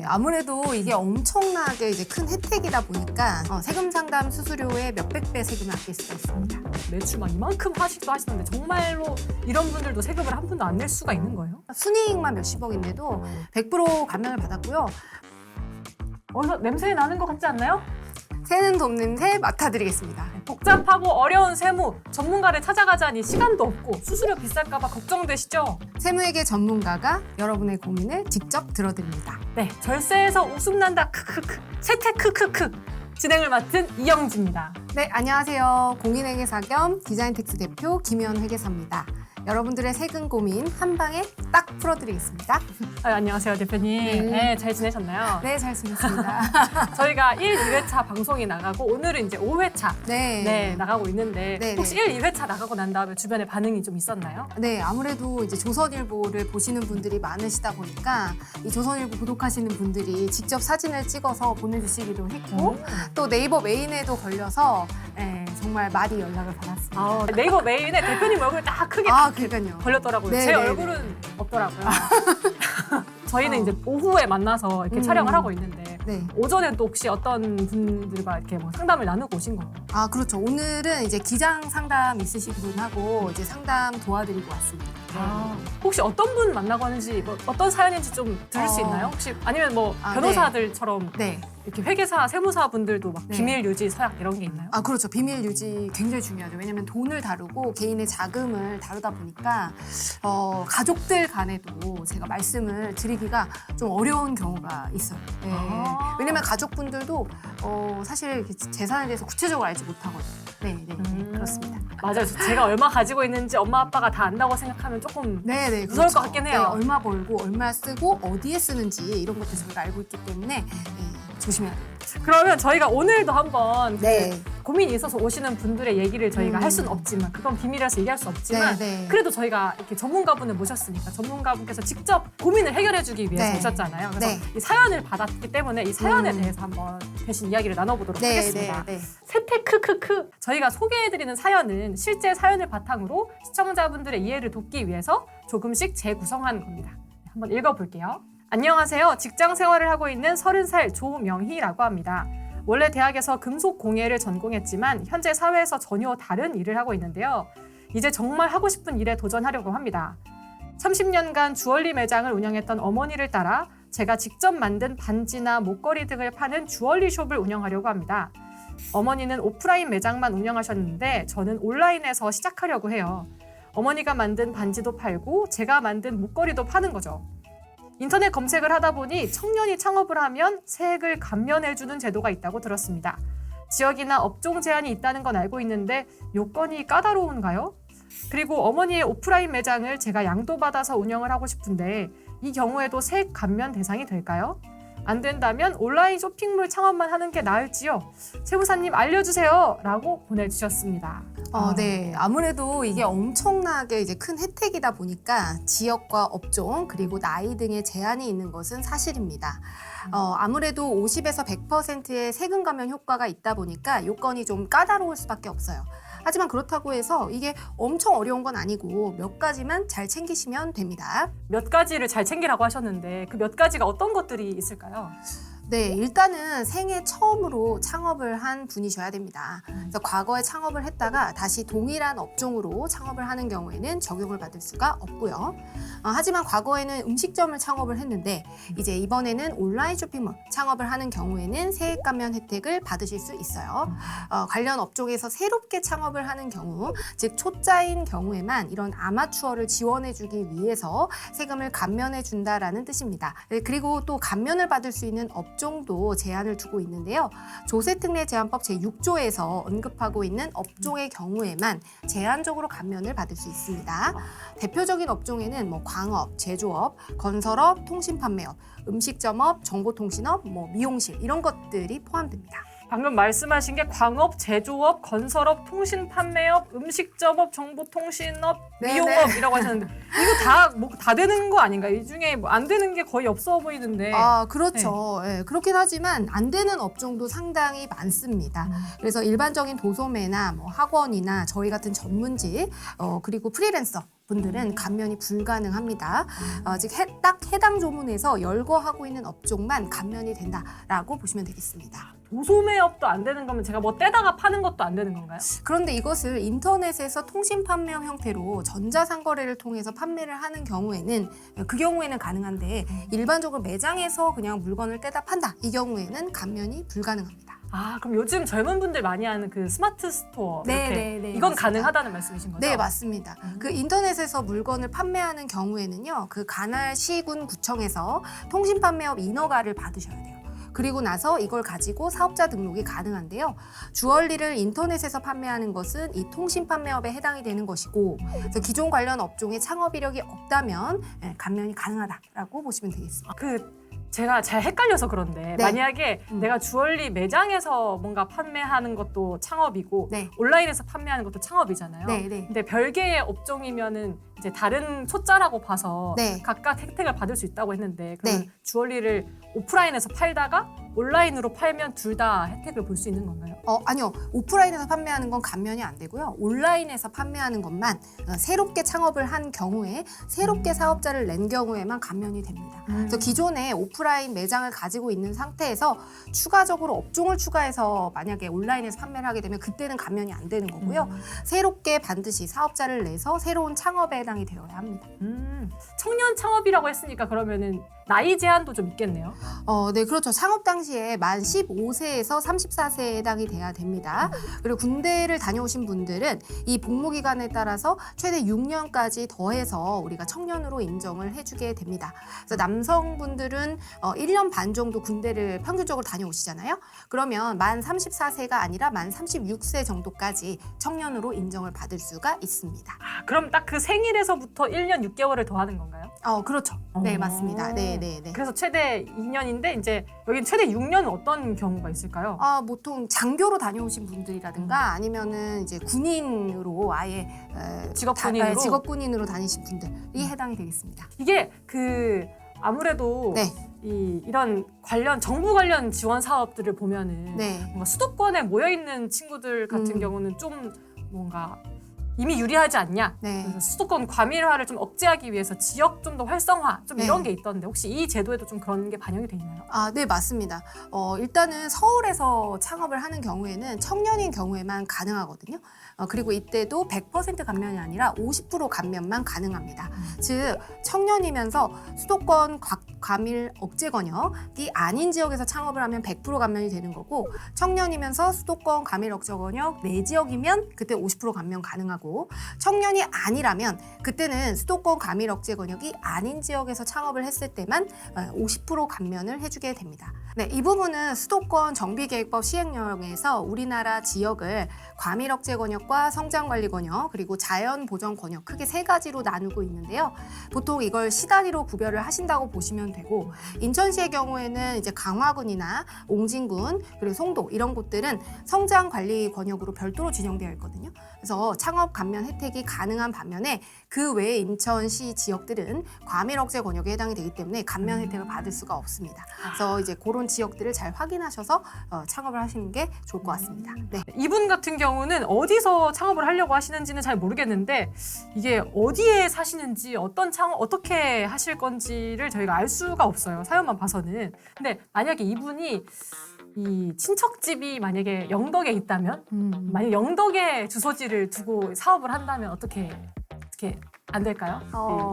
아무래도 이게 엄청나게 이제 큰 혜택이다 보니까 세금 상담 수수료의 몇백 배 세금을 아낄 수가 있습니다. 매출 막 이만큼 하시는데 정말로 이런 분들도 세금을 한 푼도 안 낼 수가 있는 거예요? 순이익만 몇십억인데도 100% 감면을 받았고요. 어디서 냄새 나는 것 같지 않나요? 새는 돈 냄새 맡아드리겠습니다. 복잡하고 어려운 세무 전문가를 찾아가자니 시간도 없고 수수료 비쌀까 봐 걱정되시죠? 세무회계 전문가가 여러분의 고민을 직접 들어드립니다. 네, 절세에서 웃음 난다 크크크 세태 크크크 진행을 맡은 이영지입니다. 네, 안녕하세요. 공인회계사 겸 디자인텍스 대표 김현 회계사입니다. 여러분들의 세금 고민 한 방에 딱 풀어드리겠습니다. 안녕하세요 대표님. 네, 잘 지내셨나요? 네, 잘 지냈습니다. 저희가 1, 2회차 방송이 나가고 오늘은 이제 5회차 네. 나가고 있는데 네, 혹시 1, 2회차 나가고 난 다음에 주변에 반응이 좀 있었나요? 네, 아무래도 이제 조선일보를 보시는 분들이 많으시다 보니까 이 조선일보 구독하시는 분들이 직접 사진을 찍어서 보내주시기도 했고 또 네이버 메인에도 걸려서 정말 많이 연락을 받았습니다. 네이버 메인에 대표님 얼굴 딱 크게 그러니까요. 걸렸더라고요. 네, 제 네, 얼굴은 없더라고요. 저희는 이제 오후에 만나서 이렇게 촬영을 하고 있는데 네. 오전에 또 혹시 어떤 분들과 이렇게 뭐 상담을 나누고 오신 거예요? 그렇죠. 오늘은 이제 기장 상담 있으신 분하고 이제 상담 도와드리고 왔습니다. 혹시 어떤 분 만나고 하는지 뭐 어떤 사연인지 좀 들을 수 있나요? 혹시 아니면 뭐 변호사들처럼 네. 이렇게 회계사, 세무사 분들도 막 네. 비밀 유지 서약 이런 게 있나요? 그렇죠. 비밀 유지 굉장히 중요하죠. 왜냐하면 돈을 다루고 개인의 자금을 다루다 보니까 가족들 간에도 제가 말씀을 드리기가 좀 어려운 경우가 있어요. 네. 왜냐하면 가족분들도 사실 재산에 대해서 구체적으로 알지 못하거든요. 네, 그렇습니다. 맞아요. 제가 얼마 가지고 있는지 엄마 아빠가 다 안다고 생각하면 조금 네, 무서울 그렇죠. 것 같긴 해요. 네, 얼마 벌고 얼마 쓰고 어디에 쓰는지 이런 것들 저희가 알고 있기 때문에 조심해야 돼요. 그러면 저희가 오늘도 한번 네. 고민이 있어서 오시는 분들의 얘기를 저희가 할 수는 없지만 그건 비밀이라서 얘기할 수 없지만 네. 그래도 저희가 이렇게 전문가분을 모셨으니까 전문가분께서 직접 고민을 해결해주기 위해서 네. 오셨잖아요. 그래서 네. 이 사연을 받았기 때문에 이 사연에 대해서 한번 대신 이야기를 나눠보도록 하겠습니다. 네. 세태 크크크 저희가 소개해드리는 사연은 실제 사연을 바탕으로 시청자분들의 이해를 돕기 위해서 조금씩 재구성한 겁니다. 한번 읽어볼게요. 안녕하세요. 직장 생활을 하고 있는 30살 조명희라고 합니다. 원래 대학에서 금속 공예를 전공했지만 현재 사회에서 전혀 다른 일을 하고 있는데요. 이제 정말 하고 싶은 일에 도전하려고 합니다. 30년간 주얼리 매장을 운영했던 어머니를 따라 제가 직접 만든 반지나 목걸이 등을 파는 주얼리 숍을 운영하려고 합니다. 어머니는 오프라인 매장만 운영하셨는데 저는 온라인에서 시작하려고 해요. 어머니가 만든 반지도 팔고 제가 만든 목걸이도 파는 거죠. 인터넷 검색을 하다 보니 청년이 창업을 하면 세액을 감면해주는 제도가 있다고 들었습니다. 지역이나 업종 제한이 있다는 건 알고 있는데 요건이 까다로운가요? 그리고 어머니의 오프라인 매장을 제가 양도받아서 운영을 하고 싶은데 이 경우에도 세액 감면 대상이 될까요? 안 된다면 온라인 쇼핑몰 창업만 하는 게 나을지요? 세무사님 알려주세요! 라고 보내주셨습니다. 네. 아무래도 이게 엄청나게 이제 큰 혜택이다 보니까 지역과 업종 그리고 나이 등의 제한이 있는 것은 사실입니다. 아무래도 50에서 100%의 세금 감면 효과가 있다 보니까 요건이 좀 까다로울 수밖에 없어요. 하지만 그렇다고 해서 이게 엄청 어려운 건 아니고 몇 가지만 잘 챙기시면 됩니다. 몇 가지를 잘 챙기라고 하셨는데 그 몇 가지가 어떤 것들이 있을까요? 네, 일단은 생애 처음으로 창업을 한 분이셔야 됩니다. 그래서 과거에 창업을 했다가 다시 동일한 업종으로 창업을 하는 경우에는 적용을 받을 수가 없고요. 하지만 과거에는 음식점을 창업을 했는데 이제 이번에는 온라인 쇼핑몰 창업을 하는 경우에는 세액 감면 혜택을 받으실 수 있어요. 관련 업종에서 새롭게 창업을 하는 경우, 즉 초짜인 경우에만 이런 아마추어를 지원해주기 위해서 세금을 감면해 준다라는 뜻입니다. 그리고 또 감면을 받을 수 있는 업종도 제한을 두고 있는데요. 조세특례제한법 제6조에서 언급하고 있는 업종의 경우에만 제한적으로 감면을 받을 수 있습니다. 대표적인 업종에는 뭐 광업, 제조업, 건설업, 통신판매업, 음식점업, 정보통신업, 미용실 이런 것들이 포함됩니다. 방금 말씀하신 게 광업, 제조업, 건설업, 통신판매업, 음식점업, 정보통신업, 미용업이라고 하셨는데 이거 다 되는 거 아닌가요? 이 중에 안 되는 게 거의 없어 보이는데. 그렇죠. 네. 그렇긴 하지만 안 되는 업종도 상당히 많습니다. 그래서 일반적인 도소매나 학원이나 저희 같은 전문직 그리고 프리랜서 분들은 감면이 불가능합니다. 즉 딱 해당 조문에서 열거하고 있는 업종만 감면이 된다라고 보시면 되겠습니다. 도소매업도 안 되는 거면 제가 뭐 떼다가 파는 것도 안 되는 건가요? 그런데 이것을 인터넷에서 통신 판매형 형태로 전자상거래를 통해서 판매를 하는 경우에는 그 경우에는 가능한데 일반적으로 매장에서 그냥 물건을 떼다 판다 이 경우에는 감면이 불가능합니다. 아, 그럼 요즘 젊은 분들 많이 하는 그 스마트 스토어 이렇게 네, 이건 맞습니다. 가능하다는 말씀이신 거죠? 네, 맞습니다. 그 인터넷에서 물건을 판매하는 경우에는요, 그 관할 시군 구청에서 통신 판매업 인허가를 받으셔야 돼요. 그리고 나서 이걸 가지고 사업자 등록이 가능한데요. 주얼리를 인터넷에서 판매하는 것은 이 통신 판매업에 해당이 되는 것이고, 그래서 기존 관련 업종에 창업 이력이 없다면 감면이 가능하다라고 보시면 되겠습니다. 제가 잘 헷갈려서 그런데 네. 만약에 내가 주얼리 매장에서 뭔가 판매하는 것도 창업이고 네. 온라인에서 판매하는 것도 창업이잖아요. 네, 네. 근데 별개의 업종이면은 이제 다른 초짜라고 봐서 네. 각각 혜택을 받을 수 있다고 했는데 그러면 네. 주얼리를 오프라인에서 팔다가 온라인으로 팔면 둘 다 혜택을 볼 수 있는 건가요? 아니요. 오프라인에서 판매하는 건 감면이 안 되고요. 온라인에서 판매하는 것만 새롭게 창업을 한 경우에 새롭게 사업자를 낸 경우에만 감면이 됩니다. 그래서 기존에 오프라인 매장을 가지고 있는 상태에서 추가적으로 업종을 추가해서 만약에 온라인에서 판매를 하게 되면 그때는 감면이 안 되는 거고요. 새롭게 반드시 사업자를 내서 새로운 창업에 해당이 되어야 합니다. 청년 창업이라고 했으니까 그러면은 나이 제한도 좀 있겠네요. 네, 그렇죠. 창업 당시에 만 15세에서 34세에 해당이 돼야 됩니다. 그리고 군대를 다녀오신 분들은 이 복무 기간에 따라서 최대 6년까지 더해서 우리가 청년으로 인정을 해주게 됩니다. 그래서 남성분들은 1년 반 정도 군대를 평균적으로 다녀오시잖아요. 그러면 만 34세가 아니라 만 36세 정도까지 청년으로 인정을 받을 수가 있습니다. 아, 그럼 딱 그 생일에서부터 1년 6개월을 더하는 건가요? 그렇죠. 네, 맞습니다. 네. 그래서 최대 2년인데 이제 여기 최대 6년은 어떤 경우가 있을까요? 보통 장교로 다녀오신 분들이라든가 아니면은 이제 군인으로 아예 직업군인으로? 직업군인으로 다니신 분들이 해당이 되겠습니다. 이게 아무래도 네. 이런 관련 정부 관련 지원 사업들을 보면은 네. 뭔가 수도권에 모여 있는 친구들 같은 경우는 좀 뭔가 이미 유리하지 않냐? 네. 그래서 수도권 과밀화를 좀 억제하기 위해서 지역 좀 더 활성화 좀 네. 이런 게 있던데 혹시 이 제도에도 좀 그런 게 반영이 돼 있나요? 네, 맞습니다. 일단은 서울에서 창업을 하는 경우에는 청년인 경우에만 가능하거든요. 그리고 이때도 100% 감면이 아니라 50% 감면만 가능합니다. 즉, 청년이면서 수도권 과밀 억제 권역이 아닌 지역에서 창업을 하면 100% 감면이 되는 거고, 청년이면서 수도권 과밀 억제 권역 내 지역이면 그때 50% 감면 가능하고, 청년이 아니라면 그때는 수도권 과밀 억제 권역이 아닌 지역에서 창업을 했을 때만 50% 감면을 해주게 됩니다. 네, 이 부분은 수도권 정비계획법 시행령에서 우리나라 지역을 과밀 억제 권역과 성장관리 권역 그리고 자연보전 권역 크게 세 가지로 나누고 있는데요. 보통 이걸 시단위로 구별을 하신다고 보시면 되고, 인천시의 경우에는 이제 강화군이나 옹진군 그리고 송도 이런 곳들은 성장관리 권역으로 별도로 진영되어 있거든요. 그래서 창업 감면 혜택이 가능한 반면에 그 외에 인천시 지역들은 과밀 억제 권역에 해당이 되기 때문에 감면 혜택을 받을 수가 없습니다. 그래서 이제 그런 지역들을 잘 확인하셔서 창업을 하시는 게 좋을 것 같습니다. 네. 이분 같은 경우는 어디서 창업을 하려고 하시는지는 잘 모르겠는데 이게 어디에 사시는지 어떻게 하실 건지를 저희가 알 수가 없어요. 사연만 봐서는. 근데 만약에 이분이 이 친척집이 만약에 영덕에 있다면 만약 영덕에 주소지를 두고 사업을 한다면 어떻게 안 될까요?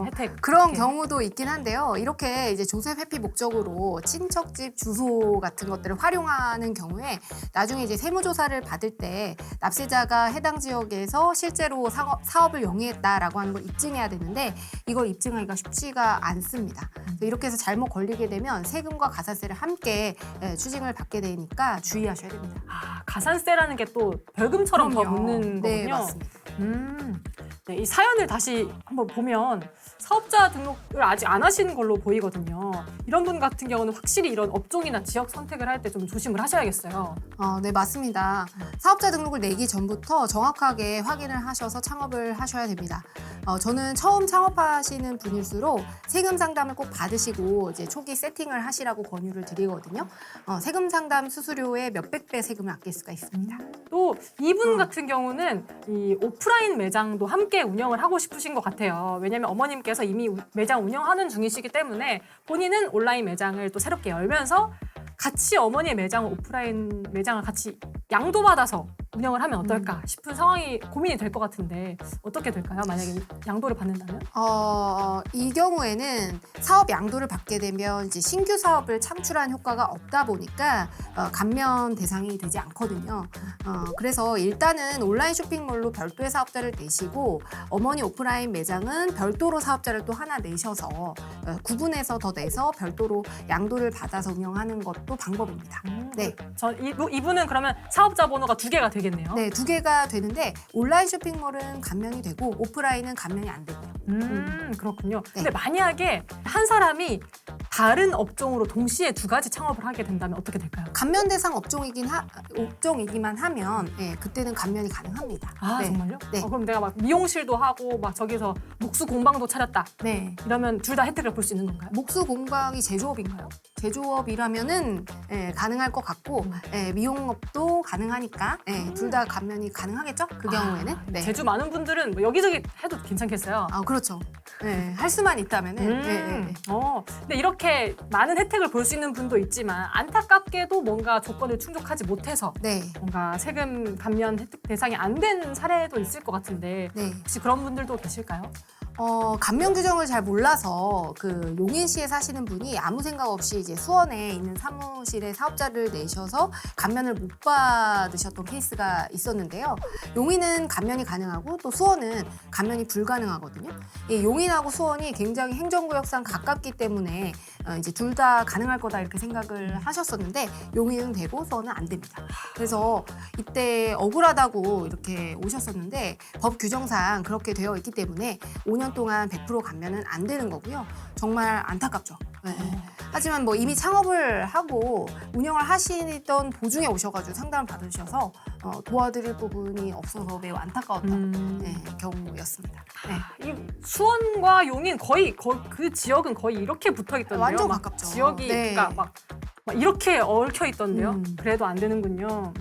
이 혜택 그런 이렇게. 경우도 있긴 한데요. 이렇게 이제 조세 회피 목적으로 친척집 주소 같은 것들을 활용하는 경우에 나중에 이제 세무조사를 받을 때 납세자가 해당 지역에서 실제로 사업을 영위했다라고 하는 걸 입증해야 되는데 이걸 입증하기가 쉽지가 않습니다. 그래서 이렇게 해서 잘못 걸리게 되면 세금과 가산세를 함께 추징을 받게 되니까 주의하셔야 됩니다. 가산세라는 게 또 벌금처럼 더 그럼요. 붙는 네, 거군요. 맞습니다. 네, 이 사연을 다시 한번 보면 사업자 등록을 아직 안 하시는 걸로 보이거든요. 이런 분 같은 경우는 확실히 이런 업종이나 지역 선택을 할 때 좀 조심을 하셔야겠어요. 네, 맞습니다. 사업자 등록을 내기 전부터 정확하게 확인을 하셔서 창업을 하셔야 됩니다. 저는 처음 창업하시는 분일수록 세금 상담을 꼭 받으시고 이제 초기 세팅을 하시라고 권유를 드리거든요. 세금 상담 수수료의 몇백 배 세금을 아낄 수가 있습니다. 또 이분 같은 경우는 이 오프라인 매장도 함께 함께 운영을 하고 싶으신 것 같아요. 왜냐하면 어머님께서 이미 매장 운영하는 중이시기 때문에 본인은 온라인 매장을 또 새롭게 열면서 같이 어머니의 매장, 오프라인 매장을 같이 양도받아서 운영을 하면 어떨까 싶은 상황이 고민이 될 것 같은데 어떻게 될까요? 만약에 양도를 받는다면? 이 경우에는 사업 양도를 받게 되면 이제 신규 사업을 창출한 효과가 없다 보니까 감면 대상이 되지 않거든요. 그래서 일단은 온라인 쇼핑몰로 별도의 사업자를 내시고 어머니 오프라인 매장은 별도로 사업자를 또 하나 내셔서 구분해서 더 내서 별도로 양도를 받아서 운영하는 것도 방법입니다. 네. 이분은 그러면 사업자 번호가 2개가 되겠네요. 네, 2개가 되는데 온라인 쇼핑몰은 감면이 되고 오프라인은 감면이 안 되고요. 그렇군요. 네. 근데 만약에 한 사람이 다른 업종으로 동시에 2가지 창업을 하게 된다면 어떻게 될까요? 감면 대상 업종이기만 하면 그때는 감면이 가능합니다. 아, 네. 정말요? 네. 그럼 내가 막 미용실도 하고 막 저기서 목수 공방도 차렸다. 네. 이러면 둘 다 혜택을 볼 수 있는 건가요? 목수 공방이 제조업인가요? 제조업이라면은 가능할 것 같고 미용업도 가능하니까 둘 다 감면이 가능하겠죠? 그 경우에는. 네. 제주 많은 분들은 뭐 여기저기 해도 괜찮겠어요. 그렇죠. 할 수만 있다면은. 근데 이렇게 많은 혜택을 볼 수 있는 분도 있지만 안타깝게도 뭔가 조건을 충족하지 못해서 네. 뭔가 세금 감면 혜택 대상이 안 된 사례도 있을 것 같은데 네. 혹시 그런 분들도 계실까요? 감면 규정을 잘 몰라서 그 용인시에 사시는 분이 아무 생각 없이 이제 수원에 있는 사무실에 사업자를 내셔서 감면을 못 받으셨던 케이스가 있었는데요. 용인은 감면이 가능하고 또 수원은 감면이 불가능하거든요. 용인하고 수원이 굉장히 행정구역상 가깝기 때문에 이제 둘 다 가능할 거다 이렇게 생각을 하셨었는데 용인은 되고 수원은 안 됩니다. 그래서 이때 억울하다고 이렇게 오셨었는데 법 규정상 그렇게 되어 있기 때문에 5년 동안 100% 감면은 안 되는 거고요. 정말 안타깝죠. 네. 하지만 뭐 이미 창업을 하고 운영을 하시던 도중에 오셔가지고 상담을 받으셔서 도와드릴 부분이 없어서 매우 안타까웠던 경우였습니다. 네. 이 수원과 용인 거의 그 지역은 거의 이렇게 붙어 있던데요. 완전 막 가깝죠. 지역이 네. 그러니까 막 이렇게 얽혀 있던데요. 그래도 안 되는군요.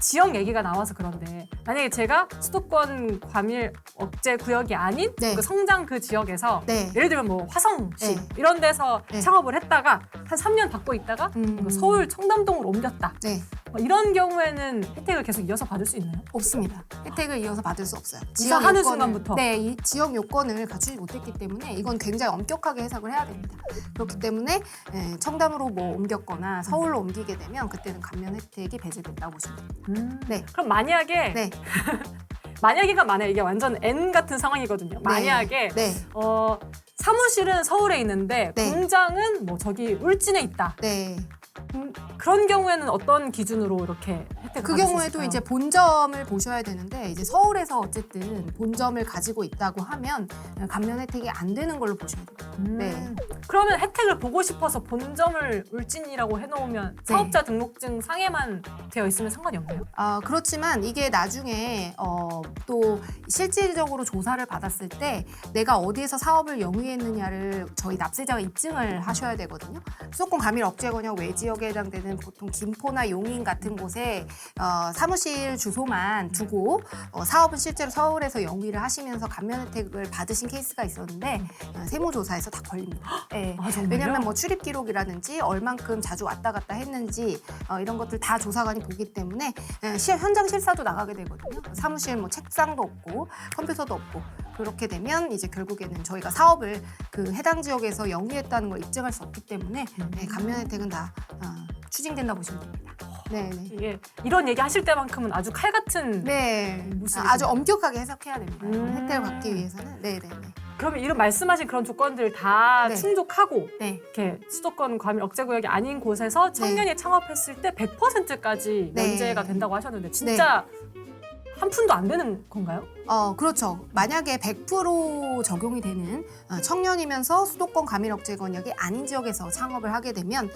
지역 얘기가 나와서 그런데 만약에 제가 수도권 과밀 억제 구역이 아닌 네. 그 성장 그 지역에서 네. 예를 들면 뭐 화성시 네. 이런 데서 네. 창업을 했다가 한 3년 받고 있다가 서울 청담동으로 옮겼다. 네. 이런 경우에는 혜택을 계속 이어서 받을 수 있나요? 없습니다. 혜택을 이어서 받을 수 없어요. 이사하는 순간부터? 네, 이 지역 요건을 갖추지 못했기 때문에 이건 굉장히 엄격하게 해석을 해야 됩니다. 그렇기 때문에 청담으로 뭐 옮겼거나 서울로 옮기게 되면 그때는 감면 혜택이 배제된다고 보시면 됩니다. 네. 그럼 만약에 네. 만약에가 만약 이게 완전 N 같은 상황이거든요. 만약에 네. 사무실은 서울에 있는데 네. 공장은 뭐 저기 울진에 있다. 네. 그런 경우에는 어떤 기준으로 이렇게 혜택을 그 받을 수 경우에도 있을까요? 이제 본점을 보셔야 되는데 이제 서울에서 어쨌든 본점을 가지고 있다고 하면 감면 혜택이 안 되는 걸로 보시면 됩니다. 네. 그러면 혜택을 보고 싶어서 본점을 울진이라고 해놓으면 사업자 등록증 상에만 되어 있으면 상관이 없나요? 그렇지만 이게 나중에 또 실질적으로 조사를 받았을 때 내가 어디에서 사업을 영위했느냐를 저희 납세자가 입증을 하셔야 되거든요. 수도권 과밀 억제 권역 외지역에 해당되는 보통 김포나 용인 같은 곳에 사무실 주소만 두고 사업은 실제로 서울에서 영위를 하시면서 감면 혜택을 받으신 케이스가 있었는데 세무조사에서 다 걸립니다. 네. 정말요? 왜냐하면 뭐 출입 기록이라든지 얼만큼 자주 왔다 갔다 했는지 이런 것들 다 조사관이 보기 때문에 현장 실사도 나가게 되거든요. 사무실 뭐 책상도 없고 컴퓨터도 없고 그렇게 되면 이제 결국에는 저희가 사업을 그 해당 지역에서 영위했다는 걸 입증할 수 없기 때문에 감면 혜택은 다 추징된다 보시면 됩니다. 네. 이게 이런 얘기 하실 때만큼은 아주 칼 같은 네. 모습이시네요. 아주 엄격하게 해석해야 됩니다. 혜택을 받기 위해서는. 네. 그러면 이런 말씀하신 그런 조건들 다 네. 충족하고 네. 이렇게 수도권 과밀 억제 구역이 아닌 곳에서 청년이 창업했을 때 100%까지 네. 면제가 된다고 하셨는데 진짜 한 푼도 안 되는 건가요? 그렇죠. 만약에 100% 적용이 되는 청년이면서 수도권 과밀 억제 권역이 아닌 지역에서 창업을 하게 되면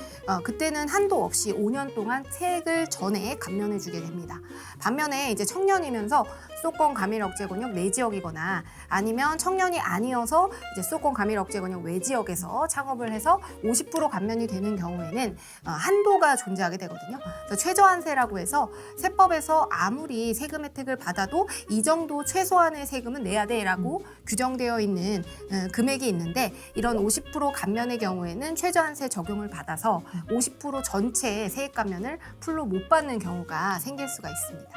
그때는 한도 없이 5년 동안 세액을 전액 감면해 주게 됩니다. 반면에 이제 청년이면서 수도권 과밀 억제 권역 내 지역이거나 아니면 청년이 아니어서 이제 수도권 과밀 억제 권역 외 지역에서 창업을 해서 50% 감면이 되는 경우에는 한도가 존재하게 되거든요. 그래서 최저한세라고 해서 세법에서 아무리 세금 혜택을 받아도 이 정도 최소 최소한의 세금은 내야 돼라고 규정되어 있는 금액이 있는데 이런 50% 감면의 경우에는 최저한세 적용을 받아서 50% 전체 세액 감면을 풀로 못 받는 경우가 생길 수가 있습니다.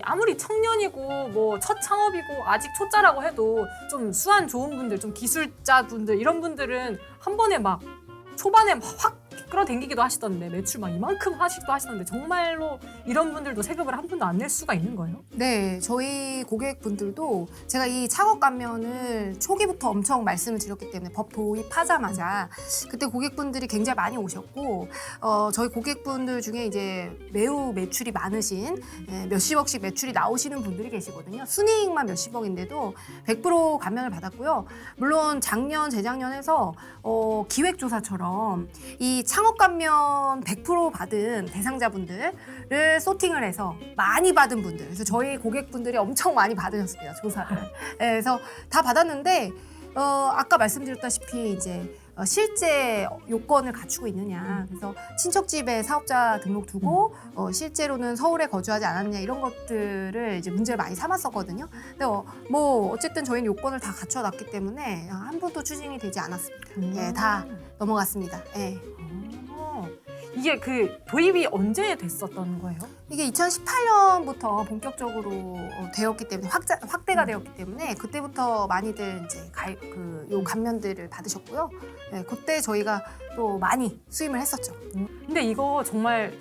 아무리 청년이고 뭐 첫 창업이고 아직 초짜라고 해도 좀 수완 좋은 분들, 좀 기술자분들 이런 분들은 한 번에 막 초반에 확 끌어당기기도 하시던데 매출 막 이만큼 하시기도 하시던데 정말로 이런 분들도 세금을 한 푼도 안 낼 수가 있는 거예요? 네, 저희 고객분들도 제가 이 창업 감면을 초기부터 엄청 말씀을 드렸기 때문에 법 도입하자마자 그때 고객분들이 굉장히 많이 오셨고 저희 고객분들 중에 이제 매우 매출이 많으신 몇십억씩 매출이 나오시는 분들이 계시거든요. 순이익만 몇십억인데도 100% 감면을 받았고요. 물론 작년, 재작년에서 기획조사처럼 이 창업 감면 100% 받은 대상자분들을 소팅을 해서 많이 받은 분들, 그래서 저희 고객분들이 엄청 많이 받으셨습니다, 조사를. 네, 그래서 다 받았는데 아까 말씀드렸다시피 이제 실제 요건을 갖추고 있느냐, 그래서 친척집에 사업자 등록 두고 실제로는 서울에 거주하지 않았냐 이런 것들을 이제 문제를 많이 삼았었거든요. 근데 뭐 어쨌든 저희는 요건을 다 갖춰놨기 때문에 한 번도 추징이 되지 않았습니다. 예, 다 넘어갔습니다. 예. 이게 그 도입이 언제 됐었던 거예요? 이게 2018년부터 본격적으로 되었기 때문에 확대가 되었기 때문에 그때부터 많이들 이제 요 감면들을 받으셨고요. 네, 그때 저희가 또 많이 수임을 했었죠. 근데 이거 정말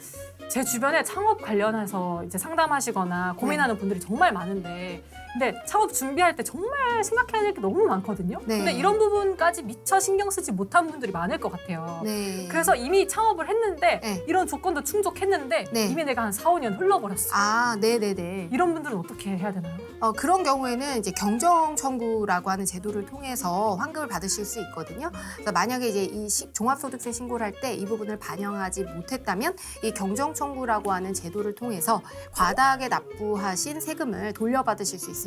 제 주변에 창업 관련해서 이제 상담하시거나 고민하는 분들이 정말 많은데 근데 창업 준비할 때 정말 생각해야 될 게 너무 많거든요. 네. 근데 이런 부분까지 미처 신경 쓰지 못한 분들이 많을 것 같아요. 네. 그래서 이미 창업을 했는데 네. 이런 조건도 충족했는데 네. 이미 내가 한 4, 5년 흘러버렸어. 아, 네네네. 이런 분들은 어떻게 해야 되나요? 그런 경우에는 이제 경정 청구라고 하는 제도를 통해서 환급을 받으실 수 있거든요. 그래서 만약에 이제 이 종합소득세 신고를 할 때 이 부분을 반영하지 못했다면 이 경정 청구라고 하는 제도를 통해서 과다하게 납부하신 세금을 돌려받으실 수 있습니다.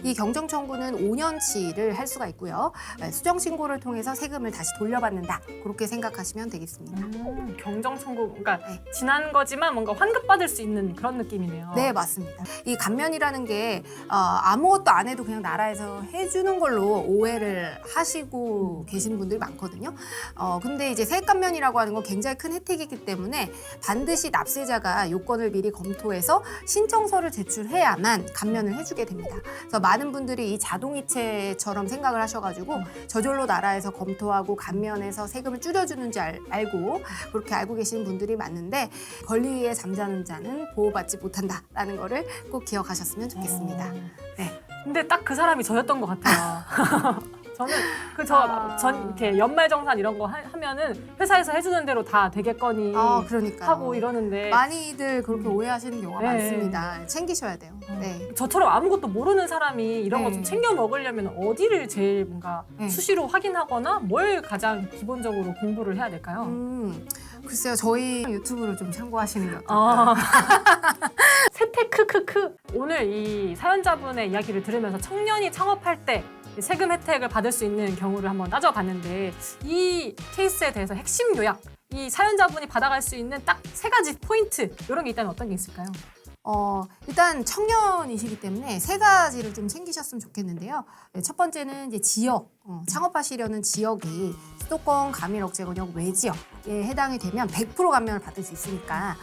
이 경정 청구는 5년치를 할 수가 있고요. 수정 신고를 통해서 세금을 다시 돌려받는다. 그렇게 생각하시면 되겠습니다. 경정 청구, 그러니까 네. 지난 거지만 뭔가 환급받을 수 있는 그런 느낌이네요. 네, 맞습니다. 이 감면이라는 게 아무것도 안 해도 그냥 나라에서 해주는 걸로 오해를 하시고 계시는 분들이 많거든요. 근데 이제 세액 감면이라고 하는 건 굉장히 큰 혜택이기 때문에 반드시 납세자가 요건을 미리 검토해서 신청서를 제출해야만 감면을 해주게 됩니다. 그래서 많은 분들이 이 자동이체처럼 생각을 하셔가지고 저절로 나라에서 검토하고 감면해서 세금을 줄여주는지 알고 그렇게 알고 계시는 분들이 많은데 권리위에 잠자는 자는 보호받지 못한다라는 거를 꼭 기억하셨으면 좋겠습니다. 네. 근데 딱 그 사람이 저였던 것 같아요. 저는 이렇게 연말정산 이런 거 하면은 회사에서 해주는 대로 다 되겠거니 그러니까요. 하고 이러는데 많이들 그렇게 오해하시는 경우가 네. 많습니다. 챙기셔야 돼요. 네. 저처럼 아무것도 모르는 사람이 이런 거 좀 네. 챙겨 먹으려면 어디를 제일 뭔가 네. 수시로 확인하거나 뭘 가장 기본적으로 공부를 해야 될까요? 글쎄요, 저희 유튜브를 좀 참고하시는 게 어떨까? 세태 크크크. 오늘 이 사연자분의 이야기를 들으면서 청년이 창업할 때 세금 혜택을 받을 수 있는 경우를 한번 따져봤는데 이 케이스에 대해서 핵심 요약, 이 사연자분이 받아갈 수 있는 딱 3가지 포인트 이런 게 있다면 어떤 게 있을까요? 일단 청년이시기 때문에 3가지를 좀 챙기셨으면 좋겠는데요. 네, 첫 번째는 이제 지역, 창업하시려는 지역이 수도권 가밀 억제 권역 외지역에 해당이 되면 100% 감면을 받을 수 있으니까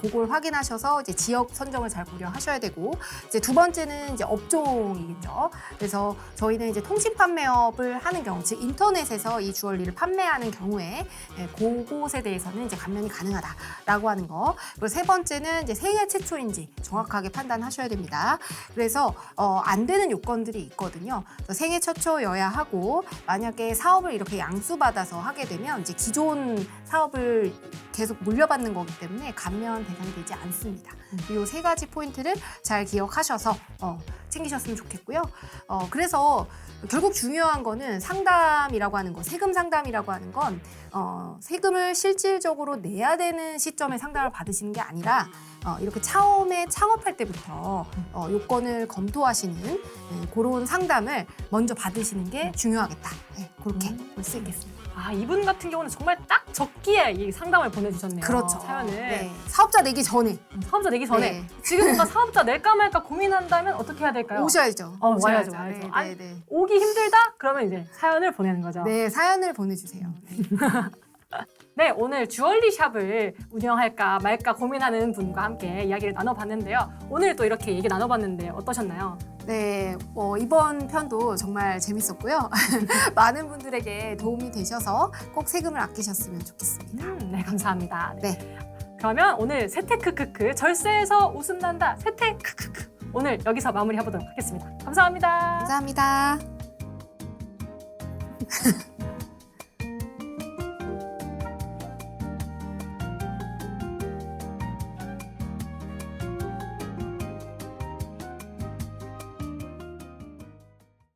그걸 확인하셔서 이제 지역 선정을 잘 고려하셔야 되고, 이제 두 번째는 이제 업종이겠죠. 그래서 저희는 이제 통신 판매업을 하는 경우, 즉 인터넷에서 이 주얼리를 판매하는 경우에 그곳에 대해서는 이제 감면이 가능하다라고 하는 거. 그리고 세 번째는 이제 생애 최초인지 정확하게 판단하셔야 됩니다. 그래서 안 되는 요건들이 있거든요. 그래서 생애 최초여야 하고, 만약에 사업을 이렇게 양수받아서 하게 되면 이제 기존 사업을 계속 물려받는 거기 때문에 감면 대상이 되지 않습니다. 이 3가지 포인트를 잘 기억하셔서 챙기셨으면 좋겠고요. 그래서 결국 중요한 거는 상담이라고 하는 거, 세금 상담이라고 하는 건 세금을 실질적으로 내야 되는 시점에 상담을 받으시는 게 아니라 이렇게 처음에 창업할 때부터 요건을 검토하시는 그런 상담을 먼저 받으시는 게 중요하겠다. 그렇게 볼 수 있겠습니다. 이분 같은 경우는 정말 딱 적기에 이 상담을 보내주셨네요. 그렇죠. 사연을. 네. 사업자 내기 전에 사업자 내기 전에 네. 지금 뭔가 사업자 낼까 말까 고민한다면 어떻게 해야 될까요? 오셔야죠. 와야죠. 네, 아니, 네, 네. 오기 힘들다? 그러면 이제 사연을 보내는 거죠. 네, 사연을 보내주세요. 네. 네, 오늘 주얼리 샵을 운영할까 말까 고민하는 분과 함께 이야기를 나눠봤는데요. 오늘 또 이렇게 얘기 나눠봤는데 어떠셨나요? 네, 이번 편도 정말 재밌었고요. 많은 분들에게 도움이 되셔서 꼭 세금을 아끼셨으면 좋겠습니다. 네, 감사합니다. 네. 그러면 오늘 세테크크크 절세에서 웃음 난다 세테크크크 오늘 여기서 마무리해보도록 하겠습니다. 감사합니다. 감사합니다.